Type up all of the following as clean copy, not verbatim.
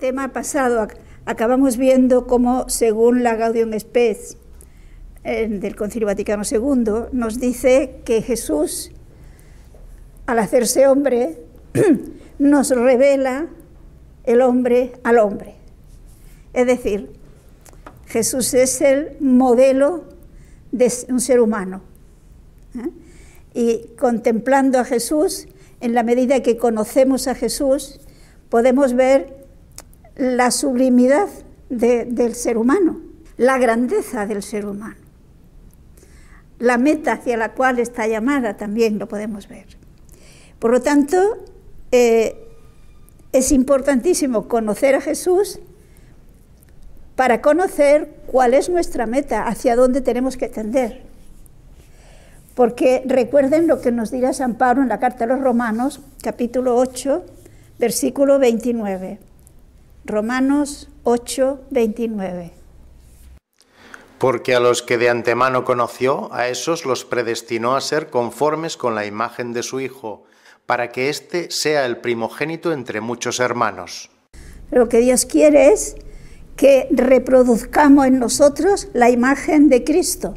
tema pasado acabamos viendo cómo, según la Gaudium Spes del Concilio Vaticano II, nos dice que Jesús, al hacerse hombre, nos revela el hombre al hombre. Es decir, Jesús es el modelo de un ser humano. Y contemplando a Jesús, en la medida que conocemos a Jesús, podemos ver la sublimidad del ser humano, la grandeza del ser humano. La meta hacia la cual está llamada también lo podemos ver. Por lo tanto, es importantísimo conocer a Jesús para conocer cuál es nuestra meta, hacia dónde tenemos que tender. Porque recuerden lo que nos dirá San Pablo en la carta a los Romanos, capítulo 8, versículo 29. Romanos 8, 29. Porque a los que de antemano conoció, a esos los predestinó a ser conformes con la imagen de su Hijo, para que éste sea el primogénito entre muchos hermanos. Lo que Dios quiere es que reproduzcamos en nosotros la imagen de Cristo,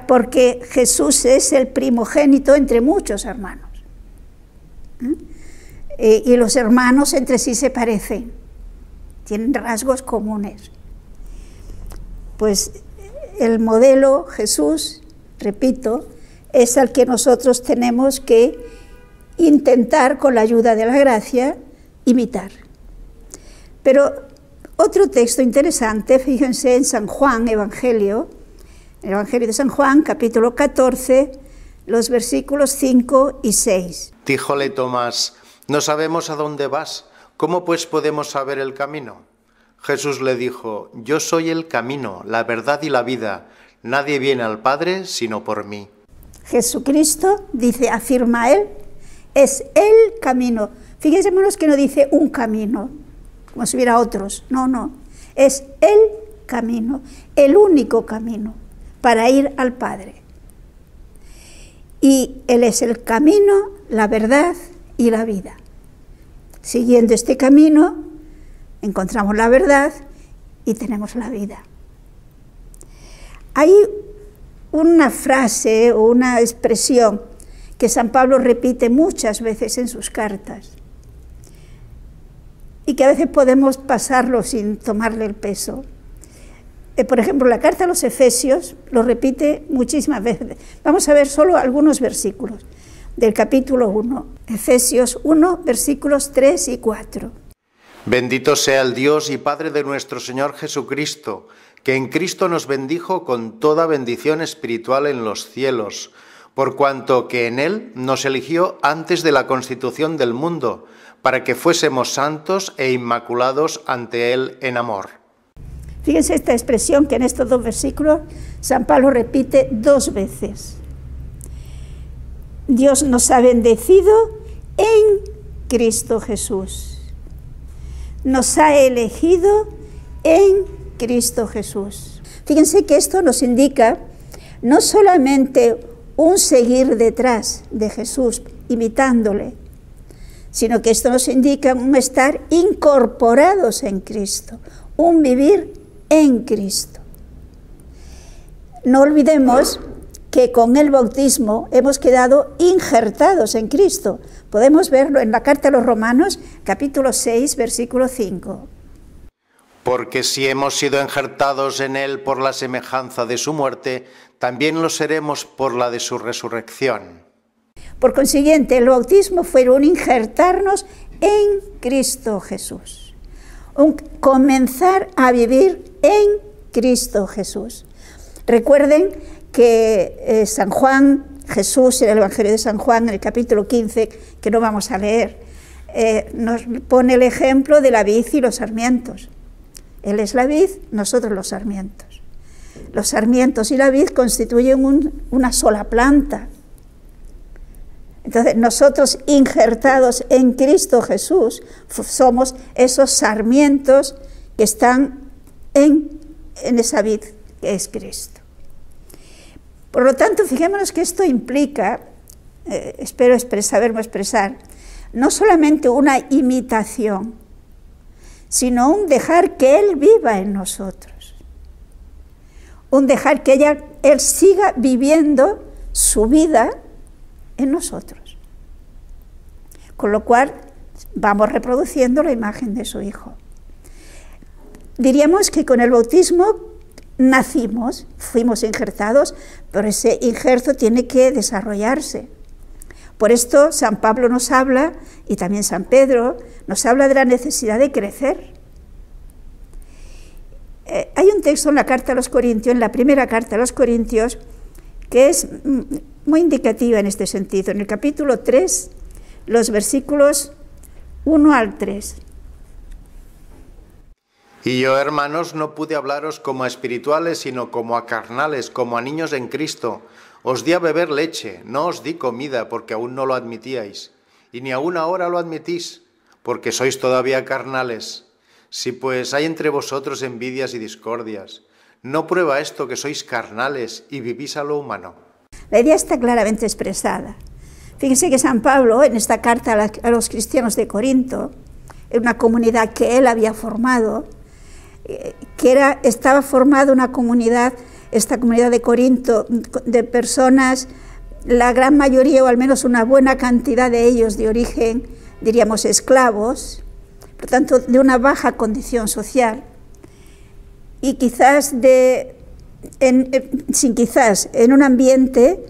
porque Jesús es el primogénito entre muchos hermanos. Y los hermanos entre sí se parecen, tienen rasgos comunes. Pues el modelo Jesús, repito, es al que nosotros tenemos que intentar, con la ayuda de la gracia, imitar. Pero otro texto interesante, fíjense en San Juan, el Evangelio de San Juan, capítulo 14, los versículos 5 y 6. Díjole Tomás: no sabemos a dónde vas, ¿cómo pues podemos saber el camino? Jesús le dijo: yo soy el camino, la verdad y la vida, nadie viene al Padre sino por mí. Jesucristo, dice, afirma él, es el camino. Fíjense, hermanos, que no dice un camino, como si hubiera otros, no, es el camino, el único camino para ir al Padre. Y Él es el camino, la verdad y la vida. Siguiendo este camino, encontramos la verdad y tenemos la vida. Hay una frase o una expresión que San Pablo repite muchas veces en sus cartas y que a veces podemos pasarlo sin tomarle el peso. Por ejemplo, la carta a los Efesios lo repite muchísimas veces. Vamos a ver solo algunos versículos del capítulo 1. Efesios 1, versículos 3 y 4. Bendito sea el Dios y Padre de nuestro Señor Jesucristo, que en Cristo nos bendijo con toda bendición espiritual en los cielos, por cuanto que en Él nos eligió antes de la constitución del mundo, para que fuésemos santos e inmaculados ante Él en amor. Fíjense esta expresión que en estos dos versículos San Pablo repite 2 veces. Dios nos ha bendecido en Cristo Jesús. Nos ha elegido en Cristo Jesús. Fíjense que esto nos indica no solamente un seguir detrás de Jesús, imitándole, sino que esto nos indica un estar incorporados en Cristo, un vivir en Cristo. No olvidemos que con el bautismo hemos quedado injertados en Cristo. Podemos verlo en la carta a los Romanos, capítulo 6, versículo 5. Porque si hemos sido injertados en Él por la semejanza de su muerte, también lo seremos por la de su resurrección. Por consiguiente, el bautismo fue un injertarnos en Cristo Jesús. Un comenzar a vivir en Cristo Jesús. Recuerden que San Juan, Jesús, en el Evangelio de San Juan, en el capítulo 15, que no vamos a leer, nos pone el ejemplo de la vid y los sarmientos. Él es la vid, nosotros los sarmientos. Los sarmientos y la vid constituyen una sola planta. Entonces, nosotros injertados en Cristo Jesús, somos esos sarmientos que están en esa vid que es Cristo. Por lo tanto, fijémonos que esto implica, saberlo expresar, no solamente una imitación, sino un dejar que Él viva en nosotros. Un dejar que Él siga viviendo su vida en nosotros. Con lo cual vamos reproduciendo la imagen de su Hijo. Diríamos que con el bautismo nacimos, fuimos injertados, pero ese injerto tiene que desarrollarse. Por esto San Pablo nos habla, y también San Pedro, nos habla de la necesidad de crecer. Hay un texto en la carta a los Corintios, en la primera carta a los Corintios, que es muy indicativa en este sentido. En el capítulo 3, los versículos 1 al 3. Y yo, hermanos, no pude hablaros como a espirituales, sino como a carnales, como a niños en Cristo. Os di a beber leche, no os di comida, porque aún no lo admitíais, y ni aún ahora lo admitís, porque sois todavía carnales. Si pues hay entre vosotros envidias y discordias, ¿no prueba esto que sois carnales y vivís a lo humano? La idea está claramente expresada. Fíjense que San Pablo, en esta carta a los cristianos de Corinto, en una comunidad que él había formado, estaba formada una comunidad, esta comunidad de Corinto, de personas, la gran mayoría, o al menos una buena cantidad de ellos de origen, diríamos, esclavos, por tanto, de una baja condición social, y quizás en un ambiente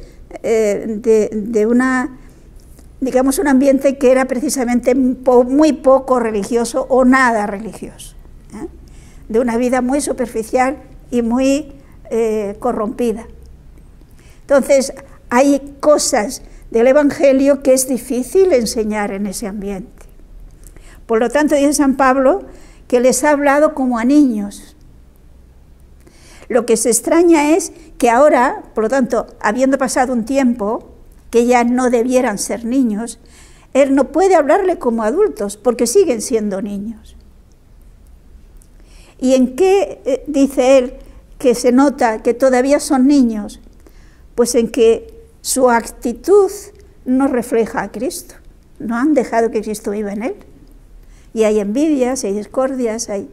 digamos, un ambiente que era precisamente muy poco religioso o nada religioso, de una vida muy superficial y muy corrompida. Entonces, hay cosas del Evangelio que es difícil enseñar en ese ambiente. Por lo tanto, dice San Pablo que les ha hablado como a niños. Lo que se extraña es que ahora, por lo tanto, habiendo pasado un tiempo, que ya no debieran ser niños, él no puede hablarle como adultos, porque siguen siendo niños. ¿Y en qué dice él que se nota que todavía son niños? Pues en que su actitud no refleja a Cristo. No han dejado que Cristo viva en él. Y hay envidias, hay discordias, hay...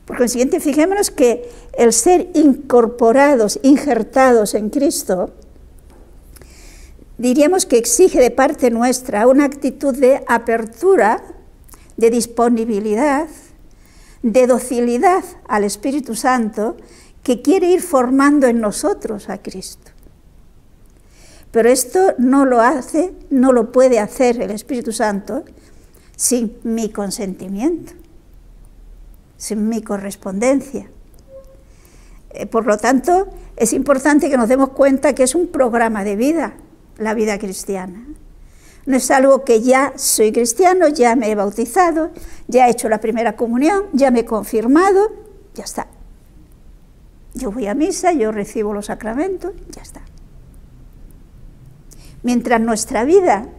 Por consiguiente, fijémonos que el ser incorporados, injertados en Cristo, diríamos que exige de parte nuestra una actitud de apertura, de disponibilidad, de docilidad al Espíritu Santo, que quiere ir formando en nosotros a Cristo. Pero esto no lo puede hacer el Espíritu Santo sin mi consentimiento, sin mi correspondencia. Por lo tanto, es importante que nos demos cuenta que es un programa de vida, la vida cristiana. No es algo que ya soy cristiano, ya me he bautizado, ya he hecho la primera comunión, ya me he confirmado, ya está. Yo voy a misa, yo recibo los sacramentos, ya está. Mientras nuestra vida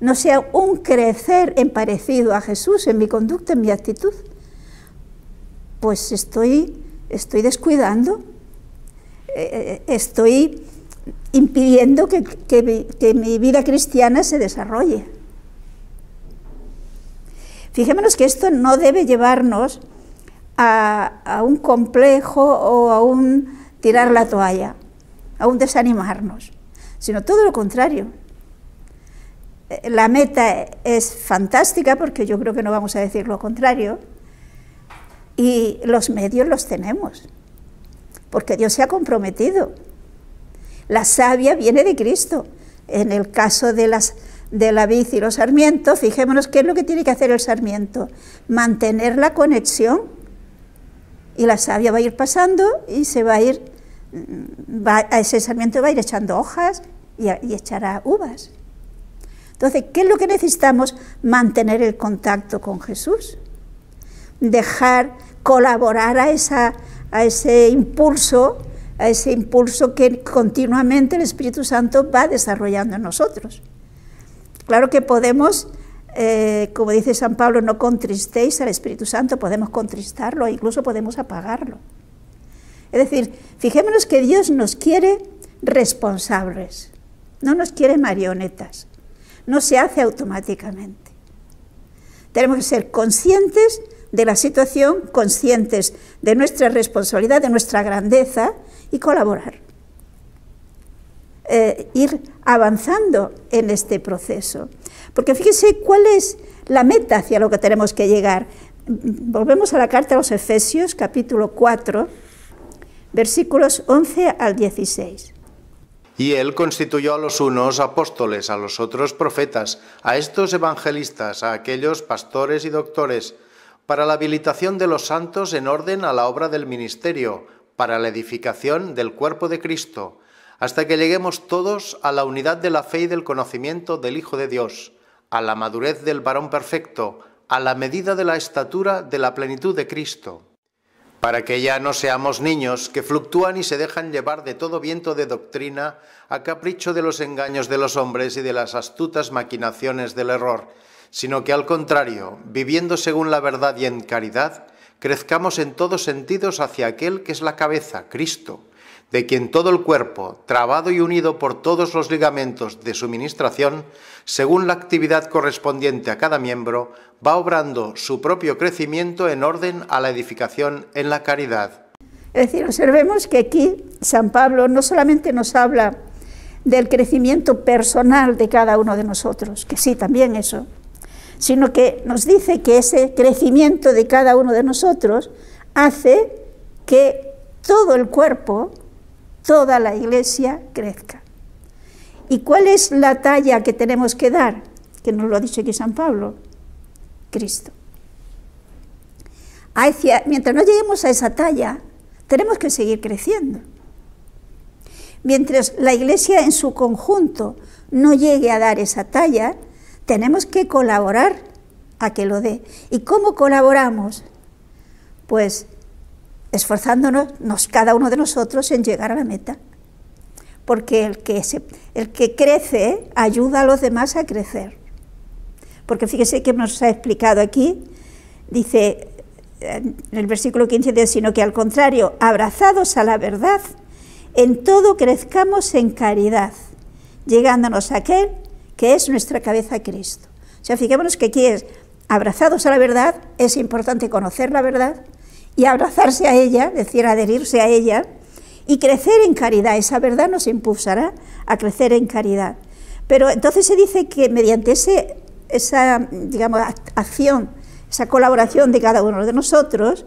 no sea un crecer en parecido a Jesús, en mi conducta, en mi actitud, pues estoy descuidando, estoy impidiendo que mi vida cristiana se desarrolle. Fijémonos que esto no debe llevarnos a un complejo o a un tirar la toalla, a un desanimarnos, sino todo lo contrario. La meta es fantástica, porque yo creo que no vamos a decir lo contrario, y los medios los tenemos, porque Dios se ha comprometido. La savia viene de Cristo. En el caso de la vid y los sarmientos, fijémonos qué es lo que tiene que hacer el sarmiento: mantener la conexión, y la savia va a ir pasando y ese sarmiento va a ir echando hojas y echará uvas. Entonces, ¿qué es lo que necesitamos? Mantener el contacto con Jesús, dejar colaborar a ese impulso que continuamente el Espíritu Santo va desarrollando en nosotros. Claro que podemos, como dice San Pablo, no contristéis al Espíritu Santo, podemos contristarlo, incluso podemos apagarlo. Es decir, fijémonos que Dios nos quiere responsables, no nos quiere marionetas, no se hace automáticamente. Tenemos que ser conscientes de la situación, conscientes de nuestra responsabilidad, de nuestra grandeza y colaborar. Ir avanzando en este proceso. Porque fíjense cuál es la meta hacia lo que tenemos que llegar. Volvemos a la carta a los Efesios, capítulo 4, versículos 11 al 16. Y él constituyó a los unos apóstoles, a los otros profetas, a estos evangelistas, a aquellos pastores y doctores, para la habilitación de los santos en orden a la obra del ministerio, para la edificación del cuerpo de Cristo, hasta que lleguemos todos a la unidad de la fe y del conocimiento del Hijo de Dios, a la madurez del varón perfecto, a la medida de la estatura de la plenitud de Cristo, para que ya no seamos niños que fluctúan y se dejan llevar de todo viento de doctrina a capricho de los engaños de los hombres y de las astutas maquinaciones del error, sino que al contrario, viviendo según la verdad y en caridad, crezcamos en todos sentidos hacia aquel que es la cabeza, Cristo, de quien todo el cuerpo, trabado y unido por todos los ligamentos de su ministración, según la actividad correspondiente a cada miembro, va obrando su propio crecimiento en orden a la edificación en la caridad. Es decir, observemos que aquí San Pablo no solamente nos habla del crecimiento personal de cada uno de nosotros, que sí, también eso, sino que nos dice que ese crecimiento de cada uno de nosotros hace que todo el cuerpo, toda la Iglesia crezca. ¿Y cuál es la talla que tenemos que dar? Que nos lo ha dicho aquí San Pablo. Cristo. Mientras no lleguemos a esa talla, tenemos que seguir creciendo. Mientras la Iglesia en su conjunto no llegue a dar esa talla, tenemos que colaborar a que lo dé. ¿Y cómo colaboramos? Pues esforzándonos cada uno de nosotros en llegar a la meta. Porque el que crece ayuda a los demás a crecer. Porque fíjese que nos ha explicado aquí, dice en el versículo 15, sino que al contrario, abrazados a la verdad, en todo crezcamos en caridad, llegándonos a aquel que es nuestra cabeza, Cristo. O sea, fijémonos que aquí es abrazados a la verdad, es importante conocer la verdad y abrazarse a ella, es decir, adherirse a ella, y crecer en caridad. Esa verdad nos impulsará a crecer en caridad. Pero entonces se dice que mediante esa digamos, acción, esa colaboración de cada uno de nosotros,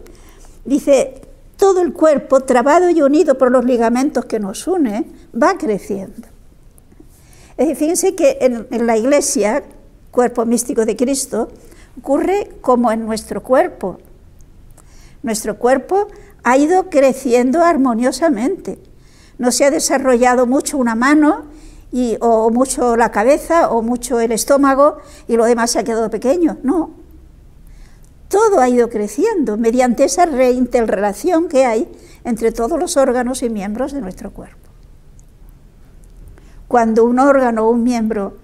dice, todo el cuerpo, trabado y unido por los ligamentos que nos unen, va creciendo. Es decir, fíjense que en la Iglesia, cuerpo místico de Cristo, ocurre como en nuestro cuerpo. Nuestro cuerpo ha ido creciendo armoniosamente. No se ha desarrollado mucho una mano, o mucho la cabeza, o mucho el estómago, y lo demás se ha quedado pequeño. No. Todo ha ido creciendo mediante esa reinterrelación que hay entre todos los órganos y miembros de nuestro cuerpo. Cuando un órgano o un miembro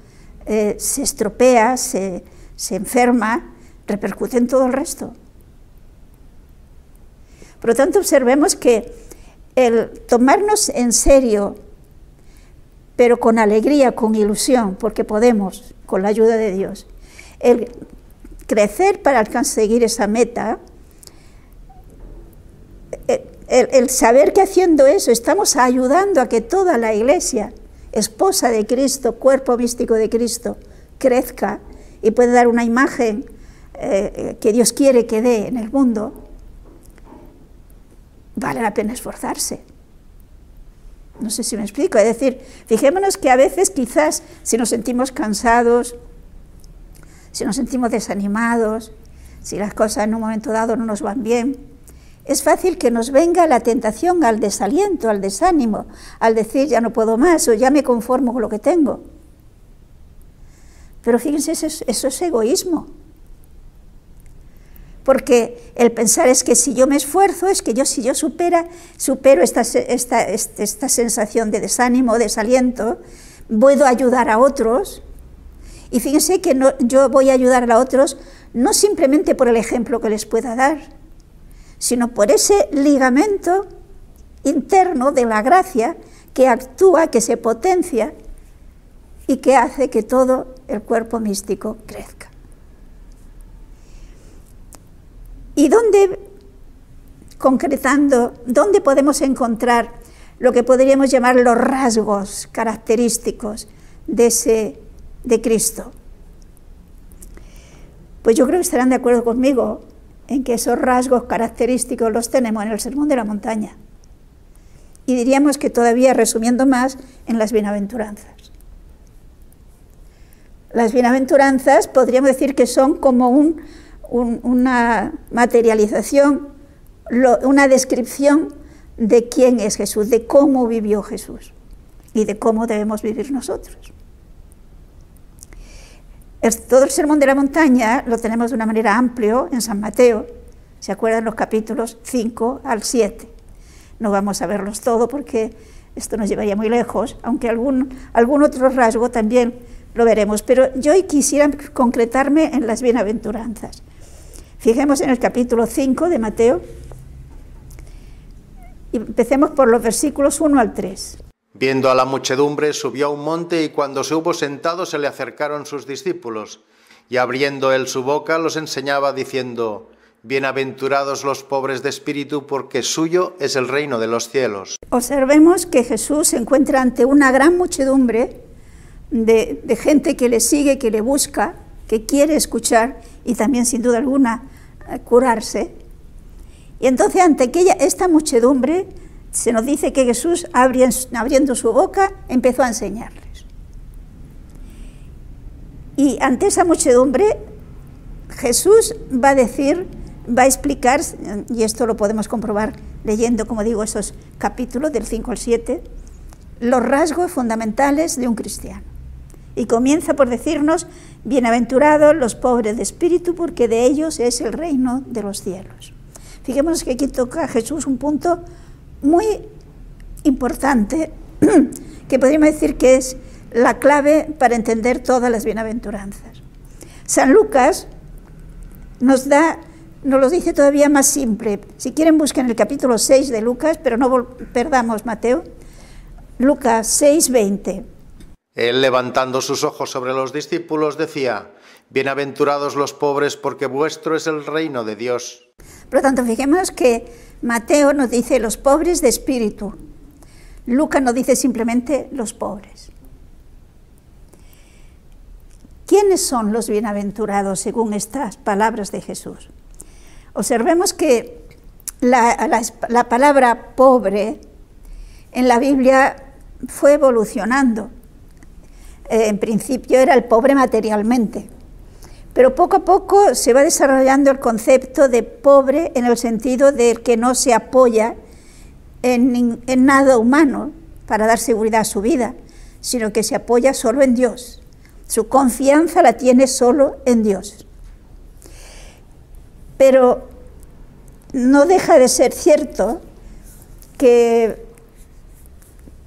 se estropea, se enferma, repercute en todo el resto. Por lo tanto, observemos que el tomarnos en serio, pero con alegría, con ilusión, porque podemos, con la ayuda de Dios, el crecer para conseguir esa meta, el saber que haciendo eso estamos ayudando a que toda la Iglesia, esposa de Cristo, cuerpo místico de Cristo, crezca y pueda dar una imagen que Dios quiere que dé en el mundo, vale la pena esforzarse. No sé si me explico, es decir, fijémonos que a veces quizás si nos sentimos cansados, si nos sentimos desanimados, si las cosas en un momento dado no nos van bien, es fácil que nos venga la tentación al desaliento, al desánimo, al decir ya no puedo más o ya me conformo con lo que tengo. Pero fíjense, eso es egoísmo. Porque el pensar es que si yo me esfuerzo, es que si yo supero esta sensación de desánimo, desaliento, puedo ayudar a otros. Y fíjense que yo voy a ayudar a otros no simplemente por el ejemplo que les pueda dar, sino por ese ligamento interno de la gracia que actúa, que se potencia y que hace que todo el cuerpo místico crezca. ¿Y dónde, concretando, dónde podemos encontrar lo que podríamos llamar los rasgos característicos de Cristo? Pues yo creo que estarán de acuerdo conmigo en que esos rasgos característicos los tenemos en el Sermón de la Montaña. Y diríamos que todavía, resumiendo más, en las bienaventuranzas. Las bienaventuranzas podríamos decir que son como una materialización, una descripción de quién es Jesús, de cómo vivió Jesús y de cómo debemos vivir nosotros. Todo el Sermón de la Montaña lo tenemos de una manera amplia en San Mateo, ¿se acuerdan? Los capítulos 5 al 7. No vamos a verlos todos porque esto nos llevaría muy lejos, aunque algún otro rasgo también lo veremos. Pero yo hoy quisiera concretarme en las bienaventuranzas. Fijemos en el capítulo 5 de Mateo y empecemos por los versículos 1 al 3. Viendo a la muchedumbre, subió a un monte y cuando se hubo sentado se le acercaron sus discípulos. Y abriendo él su boca los enseñaba diciendo: Bienaventurados los pobres de espíritu, porque suyo es el reino de los cielos. Observemos que Jesús se encuentra ante una gran muchedumbre de gente que le sigue, que le busca, que quiere escuchar y también, sin duda alguna, curarse. Y entonces, ante esta muchedumbre, se nos dice que Jesús, abriendo su boca, empezó a enseñarles. Y ante esa muchedumbre, Jesús va a explicar, y esto lo podemos comprobar leyendo, como digo, esos capítulos del 5 al 7, los rasgos fundamentales de un cristiano. Y comienza por decirnos: bienaventurados los pobres de espíritu, porque de ellos es el reino de los cielos. Fijémonos que aquí toca Jesús un punto muy importante, que podríamos decir que es la clave para entender todas las bienaventuranzas. San Lucas nos lo dice todavía más simple. Si quieren, busquen el capítulo 6 de Lucas, pero no perdamos Mateo. Lucas 6, 20. Él, levantando sus ojos sobre los discípulos, decía: Bienaventurados los pobres, porque vuestro es el reino de Dios. Por lo tanto, fijémonos que Mateo nos dice los pobres de espíritu. Lucas nos dice simplemente los pobres. ¿Quiénes son los bienaventurados según estas palabras de Jesús? Observemos que la palabra pobre en la Biblia fue evolucionando. En principio era el pobre materialmente, pero poco a poco se va desarrollando el concepto de pobre en el sentido de que no se apoya en nada humano para dar seguridad a su vida, sino que se apoya solo en Dios. Su confianza la tiene solo en Dios. Pero no deja de ser cierto que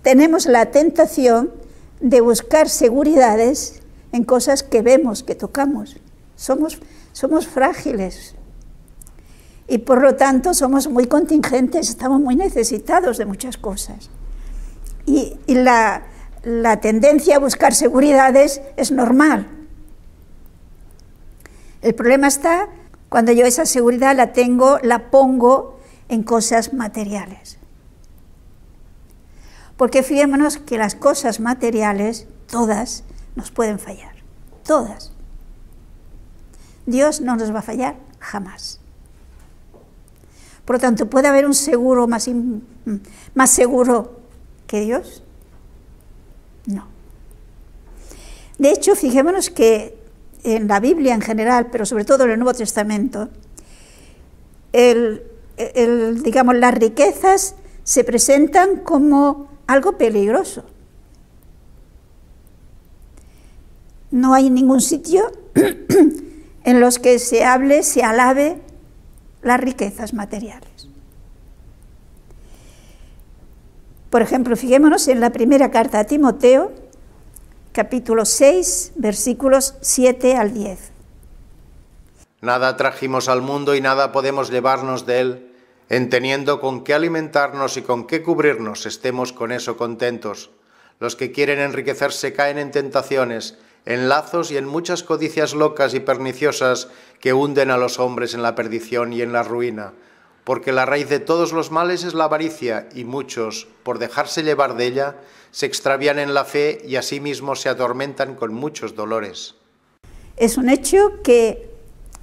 tenemos la tentación de buscar seguridades en cosas que vemos, que tocamos. Somos frágiles y por lo tanto somos muy contingentes, estamos muy necesitados de muchas cosas. Y la tendencia a buscar seguridades es normal. El problema está cuando yo esa seguridad la pongo en cosas materiales. Porque fijémonos que las cosas materiales, todas, nos pueden fallar. Todas. Dios no nos va a fallar jamás. Por lo tanto, ¿puede haber un seguro más seguro que Dios? No. De hecho, fijémonos que en la Biblia en general, pero sobre todo en el Nuevo Testamento, digamos, las riquezas se presentan como algo peligroso. No hay ningún sitio en los que se alabe las riquezas materiales. Por ejemplo, fijémonos en la primera carta a Timoteo, capítulo 6, versículos 7 al 10. Nada trajimos al mundo y nada podemos llevarnos de él, teniendo con qué alimentarnos y con qué cubrirnos, estemos con eso contentos. Los que quieren enriquecerse caen en tentaciones, en lazos y en muchas codicias locas y perniciosas que hunden a los hombres en la perdición y en la ruina, porque la raíz de todos los males es la avaricia, y muchos, por dejarse llevar de ella, se extravían en la fe y asimismo se atormentan con muchos dolores. Es un hecho que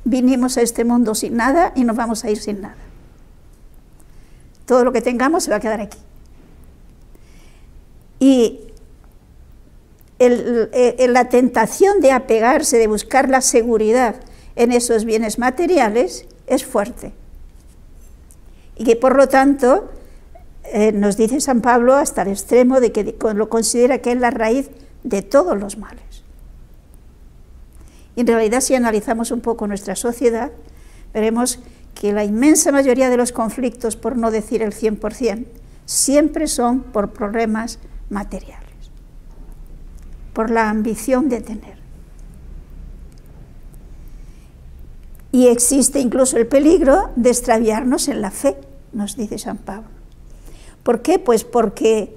vinimos a este mundo sin nada y nos vamos a ir sin nada. Todo lo que tengamos se va a quedar aquí. Y la tentación de apegarse, de buscar la seguridad en esos bienes materiales es fuerte. Y que por lo tanto nos dice San Pablo hasta el extremo de que lo considera que es la raíz de todos los males. Y en realidad, si analizamos un poco nuestra sociedad, veremos que la inmensa mayoría de los conflictos, por no decir el 100%, siempre son por problemas materiales, por la ambición de tener. Y existe incluso el peligro de extraviarnos en la fe, nos dice San Pablo. ¿Por qué? Pues porque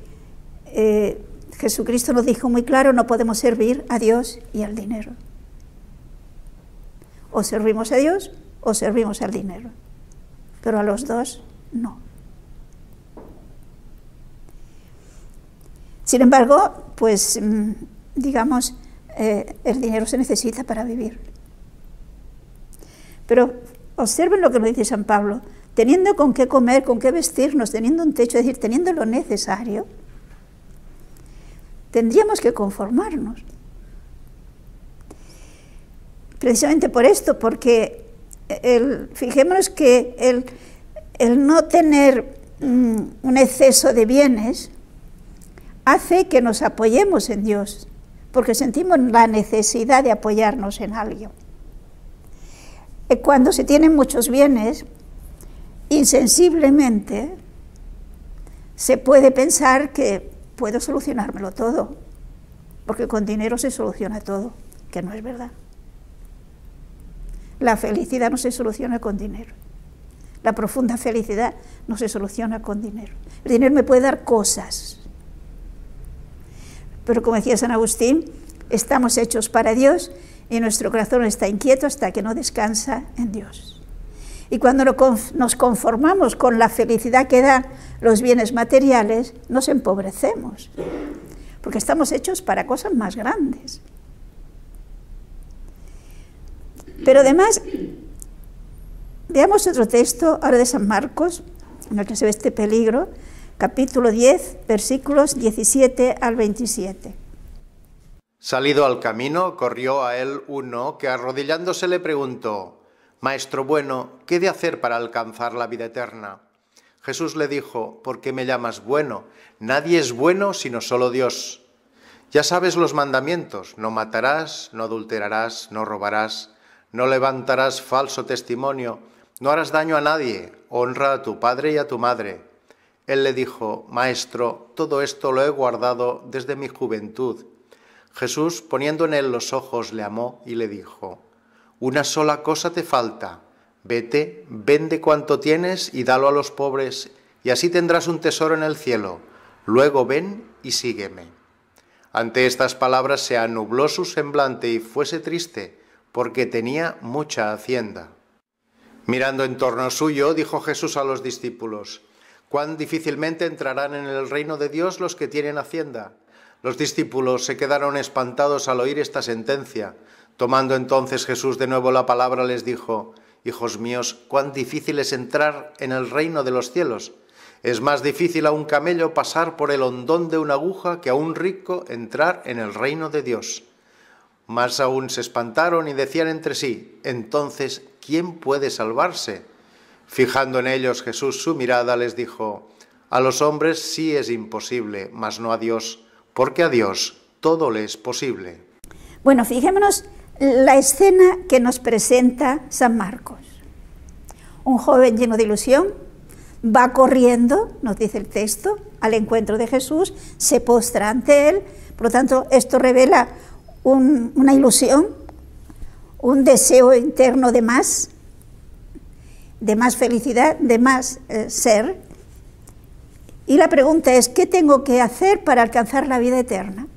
Jesucristo nos dijo muy claro, no podemos servir a Dios y al dinero. O servimos a Dios o servimos al dinero, pero a los dos no. Sin embargo, pues digamos, el dinero se necesita para vivir. Pero observen lo que nos dice San Pablo, teniendo con qué comer, con qué vestirnos, teniendo un techo, es decir, teniendo lo necesario, tendríamos que conformarnos. Precisamente por esto, porque fijémonos que el no tener un exceso de bienes hace que nos apoyemos en Dios, porque sentimos la necesidad de apoyarnos en alguien. Cuando se tienen muchos bienes, insensiblemente se puede pensar que puedo solucionármelo todo, porque con dinero se soluciona todo, que no es verdad. La felicidad no se soluciona con dinero. La profunda felicidad no se soluciona con dinero. El dinero me puede dar cosas, pero como decía San Agustín, estamos hechos para Dios y nuestro corazón está inquieto hasta que no descansa en Dios. Y cuando nos conformamos con la felicidad que dan los bienes materiales, nos empobrecemos, porque estamos hechos para cosas más grandes. Pero además, veamos otro texto, ahora de San Marcos, en el que se ve este peligro, capítulo 10, versículos 17 al 27. Salido al camino, corrió a él uno que arrodillándose le preguntó: Maestro bueno, ¿qué he de hacer para alcanzar la vida eterna? Jesús le dijo: ¿Por qué me llamas bueno? Nadie es bueno sino solo Dios. Ya sabes los mandamientos: no matarás, no adulterarás, no robarás, no levantarás falso testimonio, no harás daño a nadie, honra a tu padre y a tu madre. Él le dijo: Maestro, todo esto lo he guardado desde mi juventud. Jesús, poniendo en él los ojos, le amó y le dijo: Una sola cosa te falta. Vete, vende cuanto tienes y dalo a los pobres, y así tendrás un tesoro en el cielo. Luego ven y sígueme. Ante estas palabras se anubló su semblante y fuese triste, porque tenía mucha hacienda. Mirando en torno suyo, dijo Jesús a los discípulos: «Cuán difícilmente entrarán en el reino de Dios los que tienen hacienda». Los discípulos se quedaron espantados al oír esta sentencia. Tomando entonces Jesús de nuevo la palabra, les dijo: «Hijos míos, cuán difícil es entrar en el reino de los cielos. Es más difícil a un camello pasar por el hondón de una aguja que a un rico entrar en el reino de Dios». Más aún se espantaron y decían entre sí: «Entonces, ¿quién puede salvarse?». Fijando en ellos Jesús su mirada, les dijo: «A los hombres sí es imposible, mas no a Dios, porque a Dios todo le es posible». Bueno, fijémonos la escena que nos presenta San Marcos. Un joven lleno de ilusión va corriendo, nos dice el texto, al encuentro de Jesús, se postra ante él. Por lo tanto, esto revela una ilusión, un deseo interno de más felicidad, de más ser. Y la pregunta es: ¿qué tengo que hacer para alcanzar la vida eterna?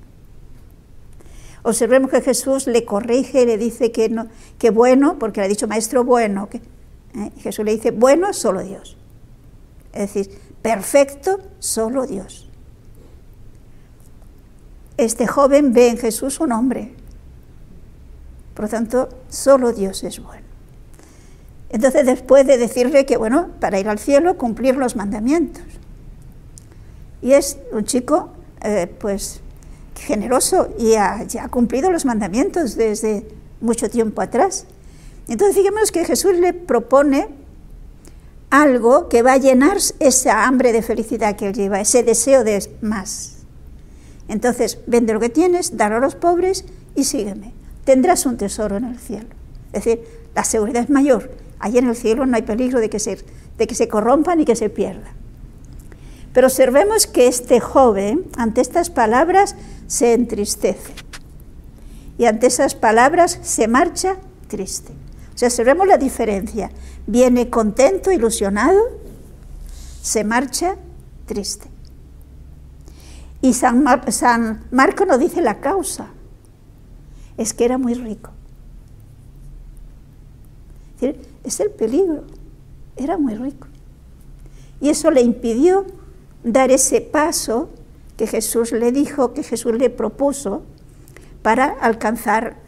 Observemos que Jesús le corrige, le dice que, no, que bueno, porque le ha dicho maestro bueno. Jesús le dice, bueno, solo Dios. Es decir, perfecto, solo Dios. Este joven ve en Jesús un hombre. Por lo tanto, solo Dios es bueno. Entonces, después de decirle que, bueno, para ir al cielo, cumplir los mandamientos. Y es un chico, pues, generoso y ya ha cumplido los mandamientos desde mucho tiempo atrás. Entonces, fijémonos que Jesús le propone algo que va a llenar esa hambre de felicidad que él lleva, ese deseo de más. Entonces, vende lo que tienes, dalo a los pobres y sígueme. Tendrás un tesoro en el cielo. Es decir, la seguridad es mayor. Allí en el cielo no hay peligro de que se corrompa ni que se pierda. Pero observemos que este joven, ante estas palabras, se entristece. Y ante esas palabras se marcha triste. O sea, observemos la diferencia. Viene contento, ilusionado, se marcha triste. Y San Marco nos dice la causa. Es que era muy rico. Es decir, es el peligro. Era muy rico. Y eso le impidió dar ese paso que Jesús le dijo, que Jesús le propuso, para alcanzar,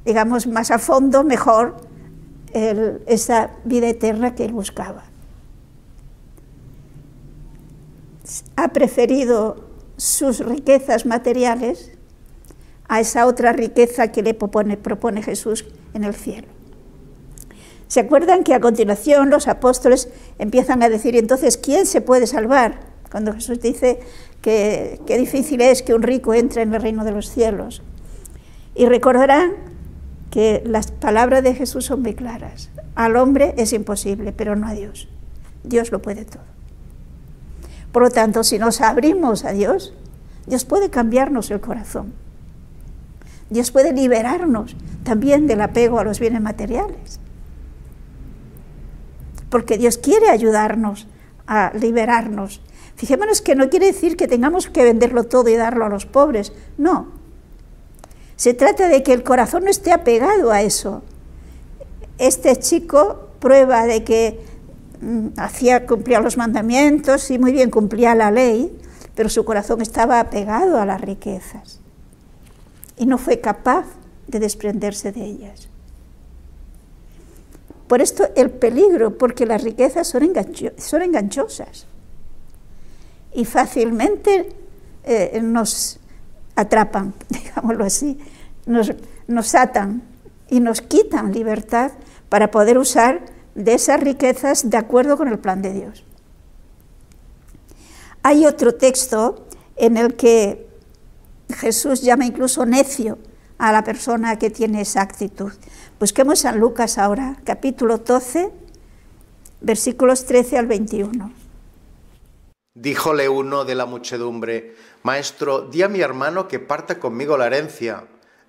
digamos, más a fondo, mejor, esa vida eterna que él buscaba. Ha preferido sus riquezas materiales a esa otra riqueza que le propone Jesús en el cielo. ¿Se acuerdan que a continuación los apóstoles empiezan a decir, entonces, ¿quién se puede salvar? Cuando Jesús dice que difícil es que un rico entre en el reino de los cielos. Y recordarán que las palabras de Jesús son muy claras. Al hombre es imposible, pero no a Dios. Dios lo puede todo. Por lo tanto, si nos abrimos a Dios, Dios puede cambiarnos el corazón. Dios puede liberarnos también del apego a los bienes materiales. Porque Dios quiere ayudarnos a liberarnos. Fijémonos que no quiere decir que tengamos que venderlo todo y darlo a los pobres. No. Se trata de que el corazón no esté apegado a eso. Este chico prueba de que cumplía los mandamientos y muy bien cumplía la ley, pero su corazón estaba apegado a las riquezas y no fue capaz de desprenderse de ellas. Por esto el peligro, porque las riquezas son enganchosas y fácilmente nos atrapan, digámoslo así, nos atan y nos quitan libertad para poder usar de esas riquezas de acuerdo con el plan de Dios. Hay otro texto en el que Jesús llama incluso necio a la persona que tiene esa actitud. Busquemos San Lucas ahora, capítulo 12, versículos 13 al 21. Díjole uno de la muchedumbre, Maestro, di a mi hermano que parta conmigo la herencia.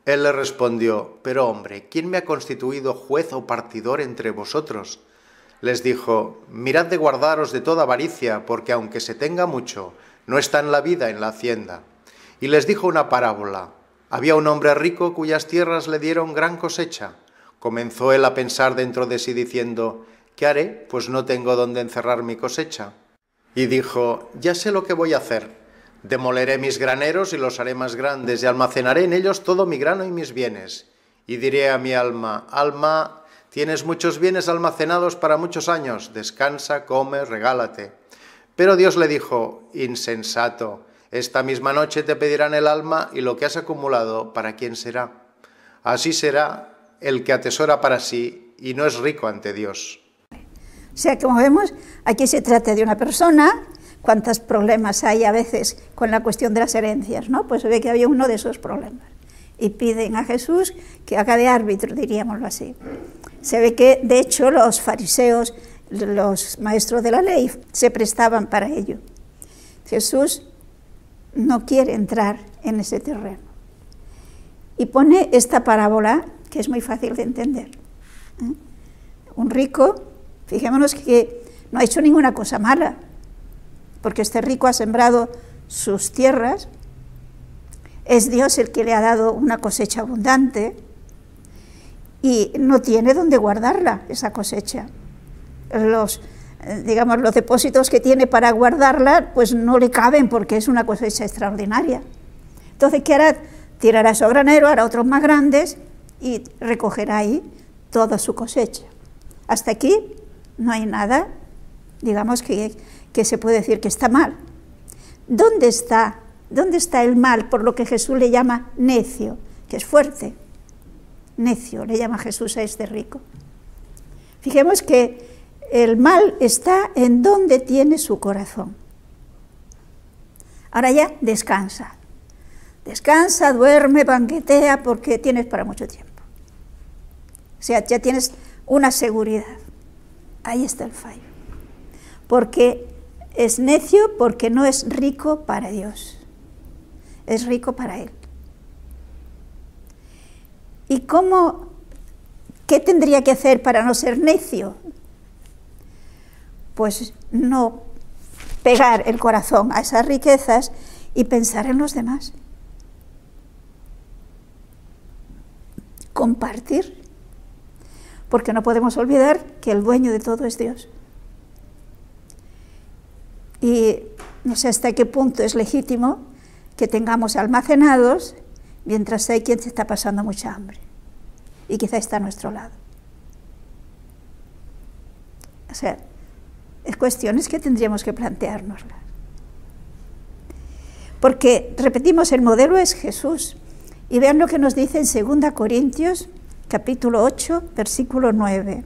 Él le respondió, pero hombre, ¿quién me ha constituido juez o partidor entre vosotros? Les dijo, mirad de guardaros de toda avaricia, porque aunque se tenga mucho, no está en la vida en la hacienda. Y les dijo una parábola. Había un hombre rico cuyas tierras le dieron gran cosecha. Comenzó él a pensar dentro de sí diciendo, ¿qué haré? Pues no tengo dónde encerrar mi cosecha. Y dijo, ya sé lo que voy a hacer. Demoleré mis graneros y los haré más grandes, y almacenaré en ellos todo mi grano y mis bienes. Y diré a mi alma, alma, tienes muchos bienes almacenados para muchos años, descansa, come, regálate. Pero Dios le dijo, insensato, esta misma noche te pedirán el alma y lo que has acumulado, ¿para quién será? Así será el que atesora para sí y no es rico ante Dios. O sea, como vemos, aquí se trata de una persona. Cuántos problemas hay a veces con la cuestión de las herencias, ¿no? Pues se ve que había uno de esos problemas. Y piden a Jesús que haga de árbitro, diríamoslo así. Se ve que, de hecho, los fariseos, los maestros de la ley, se prestaban para ello. Jesús no quiere entrar en ese terreno. Y pone esta parábola, que es muy fácil de entender. Un rico, fijémonos que no ha hecho ninguna cosa mala, porque este rico ha sembrado sus tierras, Es Dios el que le ha dado una cosecha abundante y no tiene dónde guardarla, esa cosecha. Los depósitos que tiene para guardarla, pues no le caben porque es una cosecha extraordinaria. Entonces, ¿qué hará? Tirará su granero, hará otros más grandes y recogerá ahí toda su cosecha. Hasta aquí no hay nada, digamos, que se puede decir que está mal. ¿Dónde está el mal por lo que Jesús le llama necio? Que es fuerte. Necio, le llama Jesús a este rico. Fijemos que el mal está en donde tiene su corazón. Ahora ya descansa. Descansa, duerme, banquetea, porque tienes para mucho tiempo. O sea, ya tienes una seguridad. Ahí está el fallo. Porque es necio, porque no es rico para Dios. Es rico para él. ¿Y qué tendría que hacer para no ser necio? Pues no pegar el corazón a esas riquezas y pensar en los demás. Compartir. Porque no podemos olvidar que el dueño de todo es Dios. Y no sé hasta qué punto es legítimo que tengamos almacenados mientras hay quien se está pasando mucha hambre y quizá está a nuestro lado. O sea, es cuestiones que tendríamos que planteárnoslas. Porque, repetimos, el modelo es Jesús. Y vean lo que nos dice en 2 Corintios, capítulo 8, versículo 9.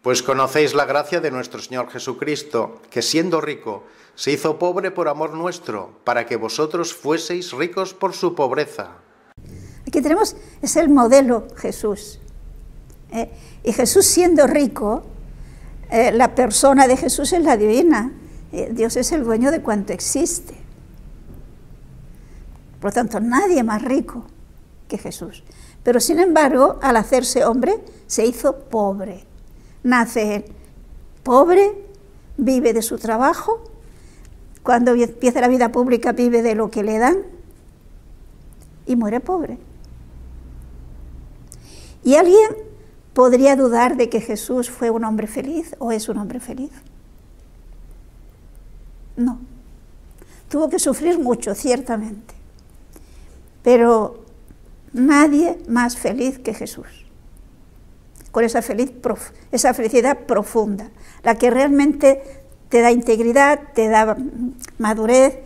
Pues conocéis la gracia de nuestro Señor Jesucristo, que siendo rico, se hizo pobre por amor nuestro, para que vosotros fueseis ricos por su pobreza. Aquí tenemos, es el modelo Jesús. Y Jesús siendo rico, la persona de Jesús es la divina. Dios es el dueño de cuanto existe. Por lo tanto, nadie más rico que Jesús. Pero sin embargo, al hacerse hombre, se hizo pobre. Nace pobre, vive de su trabajo. Cuando empieza la vida pública, vive de lo que le dan. Y muere pobre. ¿Y alguien podría dudar de que Jesús fue un hombre feliz o es un hombre feliz? No. Tuvo que sufrir mucho, ciertamente. Pero nadie más feliz que Jesús. Con esa felicidad profunda, la que realmente te da integridad, te da madurez,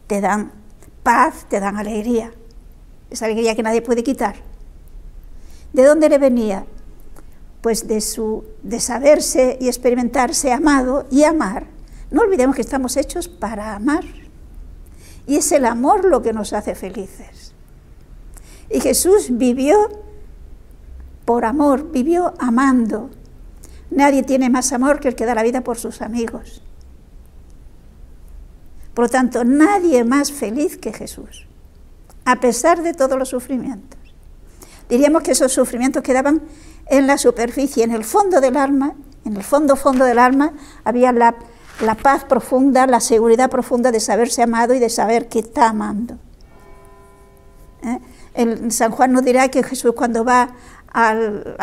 te dan paz, te dan alegría. Esa alegría que nadie puede quitar. ¿De dónde le venía? Pues de saberse y experimentarse amado y amar. No olvidemos que estamos hechos para amar. Y es el amor lo que nos hace felices. Y Jesús vivió por amor, vivió amando. Nadie tiene más amor que el que da la vida por sus amigos. Por lo tanto, nadie más feliz que Jesús, a pesar de todos los sufrimientos. Diríamos que esos sufrimientos quedaban en la superficie, en el fondo del alma, en el fondo del alma había la paz profunda, la seguridad profunda de saberse amado y de saber que está amando. San Juan nos dirá que Jesús cuando va al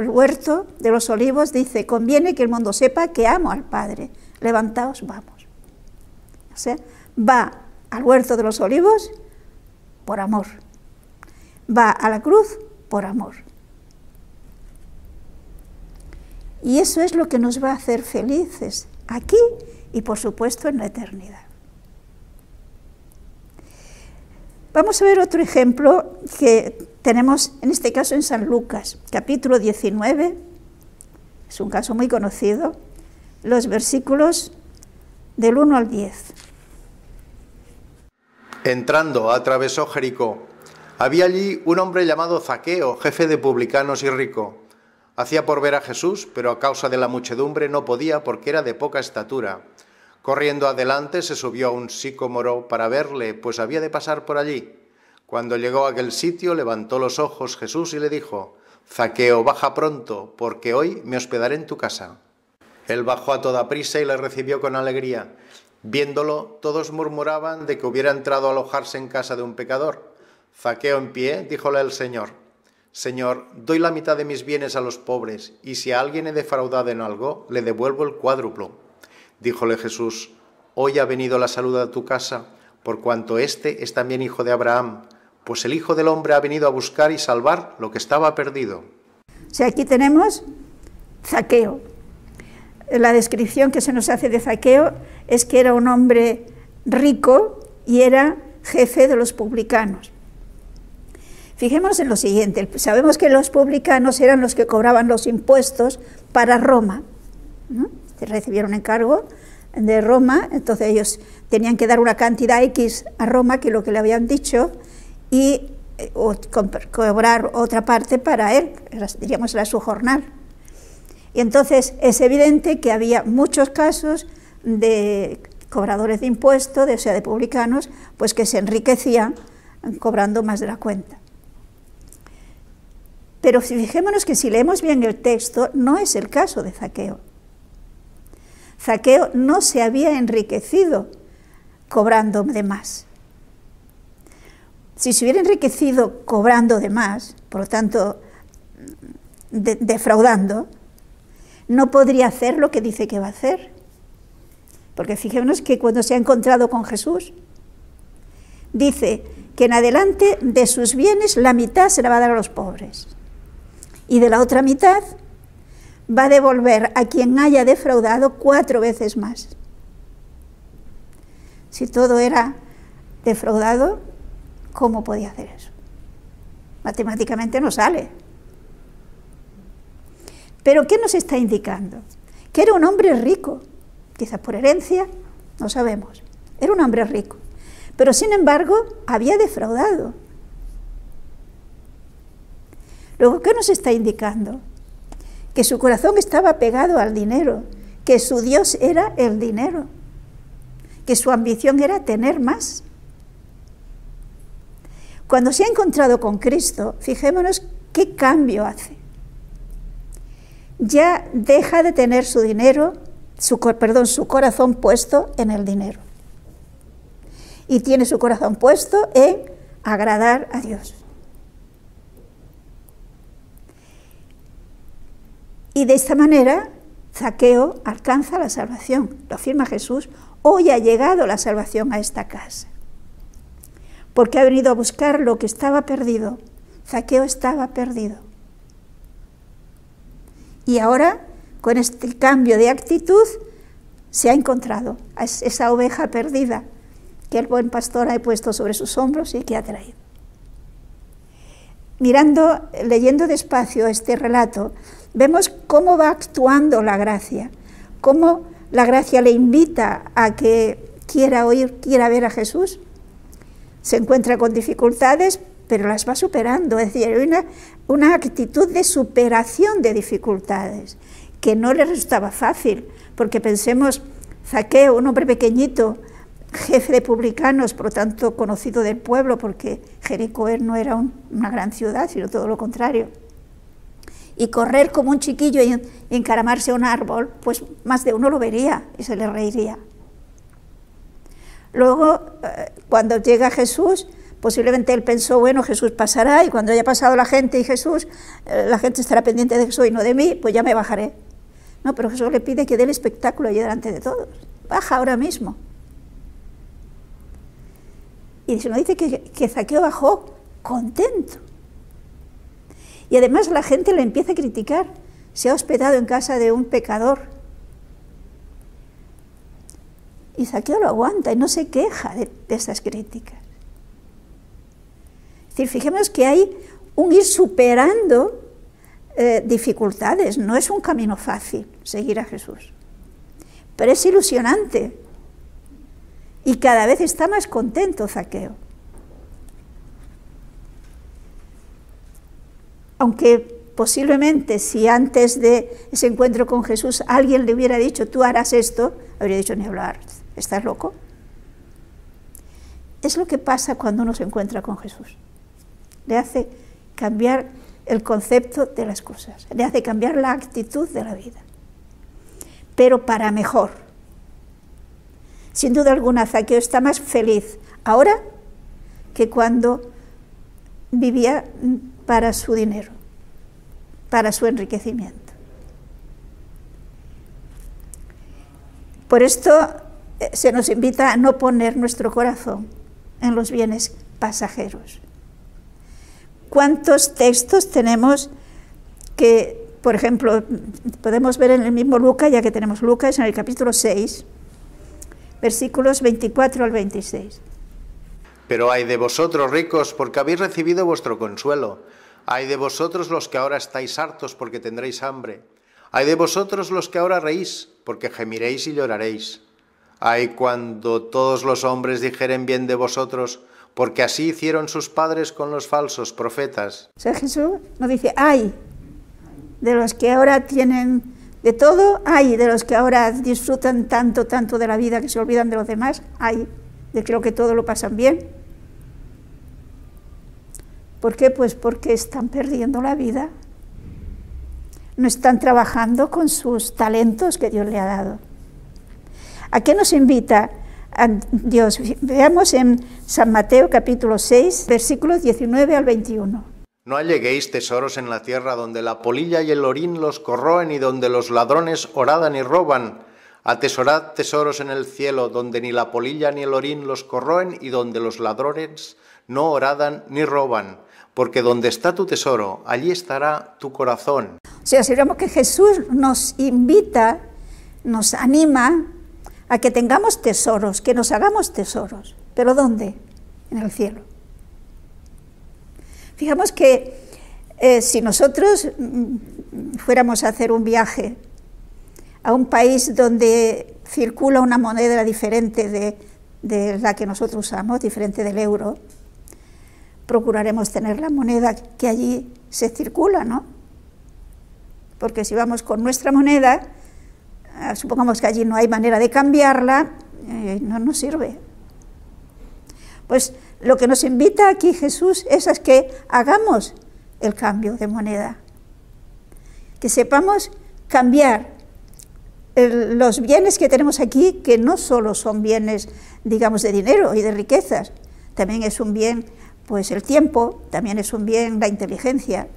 huerto de los olivos dice: conviene que el mundo sepa que amo al Padre, levantaos, vamos. O sea, va al huerto de los olivos por amor, va a la cruz por amor. Y eso es lo que nos va a hacer felices aquí y por supuesto en la eternidad. Vamos a ver otro ejemplo que tenemos en este caso en San Lucas, capítulo 19, es un caso muy conocido, los versículos del 1 al 10. Entrando, atravesó Jericó. Había allí un hombre llamado Zaqueo, jefe de publicanos y rico. Hacía por ver a Jesús, pero a causa de la muchedumbre no podía porque era de poca estatura. Corriendo adelante se subió a un sicómoro para verle, pues había de pasar por allí. Cuando llegó a aquel sitio levantó los ojos Jesús y le dijo: Zaqueo, baja pronto, porque hoy me hospedaré en tu casa. Él bajó a toda prisa y le recibió con alegría. Viéndolo, todos murmuraban de que hubiera entrado a alojarse en casa de un pecador. Zaqueo en pie, díjole al Señor: Señor, doy la mitad de mis bienes a los pobres, y si a alguien he defraudado en algo, le devuelvo el cuádruplo. Díjole Jesús: Hoy ha venido la salud a tu casa, por cuanto éste es también hijo de Abraham, pues el Hijo del Hombre ha venido a buscar y salvar lo que estaba perdido. O sea, aquí tenemos Zaqueo. La descripción que se nos hace de Zaqueo es que era un hombre rico y era jefe de los publicanos. Fijémonos en lo siguiente: sabemos que los publicanos eran los que cobraban los impuestos para Roma, ¿no? Recibieron encargo de Roma, entonces ellos tenían que dar una cantidad X a Roma, que es lo que le habían dicho, y cobrar otra parte para él, diríamos, era su jornal. Y entonces es evidente que había muchos casos de cobradores de impuestos, o sea, de publicanos, pues que se enriquecían cobrando más de la cuenta. Pero fijémonos que si leemos bien el texto, no es el caso de Zaqueo. Zaqueo no se había enriquecido cobrando de más. Si se hubiera enriquecido cobrando de más, por lo tanto, defraudando, no podría hacer lo que dice que va a hacer. Porque fijémonos que cuando se ha encontrado con Jesús, dice que en adelante de sus bienes la mitad se la va a dar a los pobres. Y de la otra mitad va a devolver a quien haya defraudado 4 veces más. Si todo era defraudado, ¿cómo podía hacer eso? Matemáticamente no sale. ¿Pero qué nos está indicando? Que era un hombre rico, quizás por herencia, no sabemos. Era un hombre rico, pero sin embargo había defraudado. Luego, ¿qué nos está indicando? Que su corazón estaba pegado al dinero, que su Dios era el dinero, que su ambición era tener más. Cuando se ha encontrado con Cristo, fijémonos qué cambio hace. Ya deja de tener su dinero, su corazón puesto en el dinero. Y tiene su corazón puesto en agradar a Dios. Y de esta manera, Zaqueo alcanza la salvación. Lo afirma Jesús: hoy ha llegado la salvación a esta casa. Porque ha venido a buscar lo que estaba perdido. Zaqueo estaba perdido. Y ahora, con este cambio de actitud, se ha encontrado a esa oveja perdida que el buen pastor ha puesto sobre sus hombros y que ha traído. Leyendo despacio este relato, vemos cómo va actuando la gracia, cómo la gracia le invita a que quiera ver a Jesús. Se encuentra con dificultades, pero las va superando. Es decir, hay una actitud de superación de dificultades, que no le resultaba fácil, porque pensemos, Zaqueo, un hombre pequeñito, jefe de publicanos, por lo tanto conocido del pueblo, porque Jericó no era una gran ciudad, sino todo lo contrario. Y correr como un chiquillo y encaramarse a un árbol, pues más de uno lo vería y se le reiría. Luego, cuando llega Jesús, posiblemente él pensó, bueno, Jesús pasará, y cuando haya pasado la gente y Jesús, la gente estará pendiente de Jesús y no de mí, pues ya me bajaré. No, pero Jesús le pide que dé el espectáculo allí delante de todos. Baja ahora mismo. Y se nos dice que Zaqueo bajó contento. Y además la gente le empieza a criticar. Se ha hospedado en casa de un pecador. Y Zaqueo lo aguanta y no se queja de esas críticas. Es decir, fijémonos que hay un ir superando dificultades. No es un camino fácil seguir a Jesús. Pero es ilusionante. Y cada vez está más contento Zaqueo. Aunque posiblemente si antes de ese encuentro con Jesús alguien le hubiera dicho, tú harás esto, habría dicho, ni hablar, ¿estás loco? Es lo que pasa cuando uno se encuentra con Jesús. Le hace cambiar el concepto de las cosas, le hace cambiar la actitud de la vida. Pero para mejor. Sin duda alguna, Zaqueo está más feliz ahora que cuando vivía para su dinero, para su enriquecimiento. Por esto se nos invita a no poner nuestro corazón en los bienes pasajeros. ¿Cuántos textos tenemos que, por ejemplo, podemos ver en el mismo Lucas, ya que tenemos Lucas, en el capítulo 6, versículos 24 al 26. Pero ay de vosotros, ricos, porque habéis recibido vuestro consuelo. Ay de vosotros los que ahora estáis hartos, porque tendréis hambre. Ay de vosotros los que ahora reís, porque gemiréis y lloraréis. Ay cuando todos los hombres dijeren bien de vosotros, porque así hicieron sus padres con los falsos profetas. O sea, Jesús nos dice, ay de los que ahora tienen de todo, ay de los que ahora disfrutan tanto de la vida que se olvidan de los demás, ay de que lo que todo lo pasan bien. ¿Por qué? Pues porque están perdiendo la vida. No están trabajando con sus talentos que Dios le ha dado. ¿A qué nos invita a Dios? Veamos en San Mateo capítulo 6, versículos 19 al 21. No alleguéis tesoros en la tierra donde la polilla y el orín los corroen y donde los ladrones horadan y roban. Atesorad tesoros en el cielo donde ni la polilla ni el orín los corroen y donde los ladrones no horadan ni roban. Porque donde está tu tesoro, allí estará tu corazón. O sea, si vemos que Jesús nos invita, nos anima a que tengamos tesoros, que nos hagamos tesoros. ¿Pero dónde? En el cielo. Fijamos que si nosotros fuéramos a hacer un viaje a un país donde circula una moneda diferente de la que nosotros usamos, diferente del euro, procuraremos tener la moneda que allí se circula, ¿no? Porque si vamos con nuestra moneda, supongamos que allí no hay manera de cambiarla, no nos sirve. Pues lo que nos invita aquí Jesús es a que hagamos el cambio de moneda, que sepamos cambiar los bienes que tenemos aquí, que no solo son bienes, digamos, de dinero y de riquezas, también es un bien, pues el tiempo, también es un bien la inteligencia,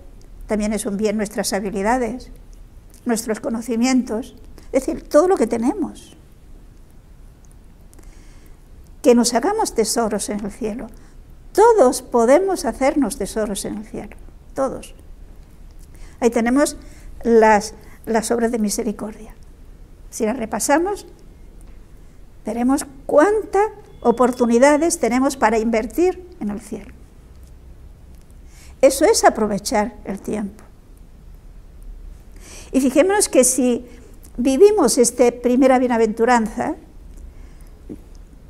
también es un bien nuestras habilidades, nuestros conocimientos, es decir, todo lo que tenemos. Que nos hagamos tesoros en el cielo. Todos podemos hacernos tesoros en el cielo, todos. Ahí tenemos las obras de misericordia. Si las repasamos, veremos cuántas oportunidades tenemos para invertir en el cielo. Eso es aprovechar el tiempo. Y fijémonos que si vivimos esta primera bienaventuranza,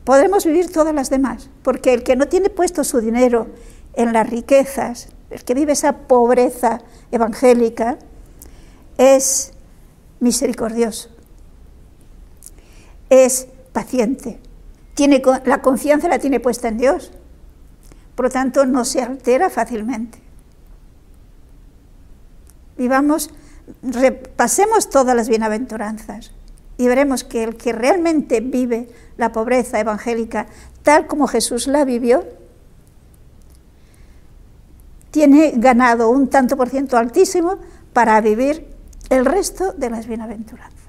podremos vivir todas las demás, porque el que no tiene puesto su dinero en las riquezas, el que vive esa pobreza evangélica, es misericordioso, es paciente, la confianza la tiene puesta en Dios, por lo tanto no se altera fácilmente. Repasemos todas las bienaventuranzas y veremos que el que realmente vive la pobreza evangélica tal como Jesús la vivió, tiene ganado un tanto por ciento altísimo para vivir el resto de las bienaventuranzas.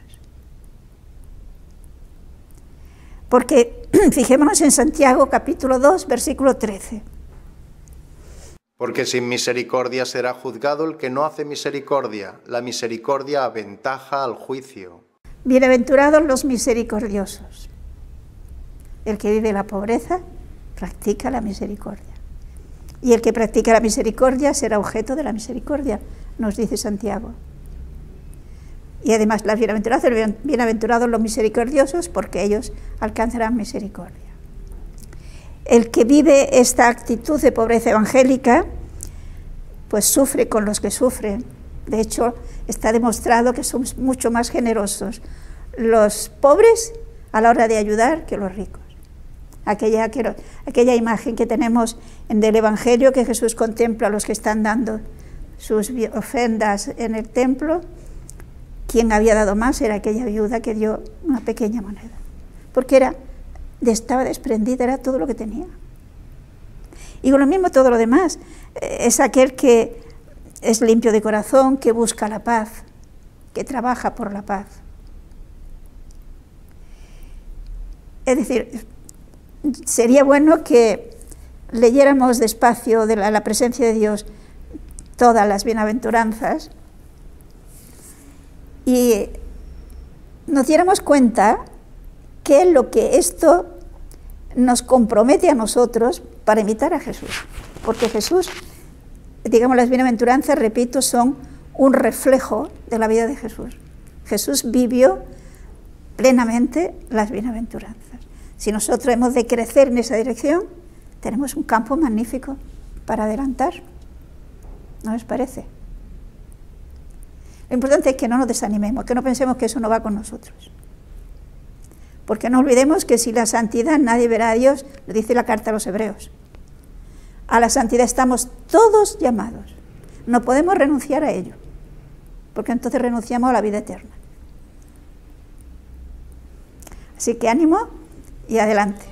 Porque fijémonos en Santiago capítulo 2, versículo 13. Porque sin misericordia será juzgado el que no hace misericordia. La misericordia aventaja al juicio. Bienaventurados los misericordiosos. El que vive la pobreza practica la misericordia. Y el que practica la misericordia será objeto de la misericordia, nos dice Santiago. Y además, las bienaventurados los misericordiosos, porque ellos alcanzarán misericordia. El que vive esta actitud de pobreza evangélica, pues sufre con los que sufren. De hecho, está demostrado que son mucho más generosos los pobres a la hora de ayudar que los ricos. Aquella imagen que tenemos del Evangelio, que Jesús contempla a los que están dando sus ofrendas en el templo, quien había dado más era aquella viuda que dio una pequeña moneda, porque era estaba desprendida, era todo lo que tenía. Y con lo mismo todo lo demás. Es aquel que es limpio de corazón, que busca la paz, que trabaja por la paz. Es decir, sería bueno que leyéramos despacio de la presencia de Dios todas las bienaventuranzas y nos diéramos cuenta qué es lo que esto nos compromete a nosotros para imitar a Jesús. Porque Jesús, digamos, las bienaventuranzas, repito, son un reflejo de la vida de Jesús. Jesús vivió plenamente las bienaventuranzas. Si nosotros hemos de crecer en esa dirección, tenemos un campo magnífico para adelantar. ¿No les parece? Lo importante es que no nos desanimemos, que no pensemos que eso no va con nosotros. Porque no olvidemos que sin la santidad nadie verá a Dios, lo dice la carta a los Hebreos. A la santidad estamos todos llamados. No podemos renunciar a ello, porque entonces renunciamos a la vida eterna. Así que ánimo y adelante.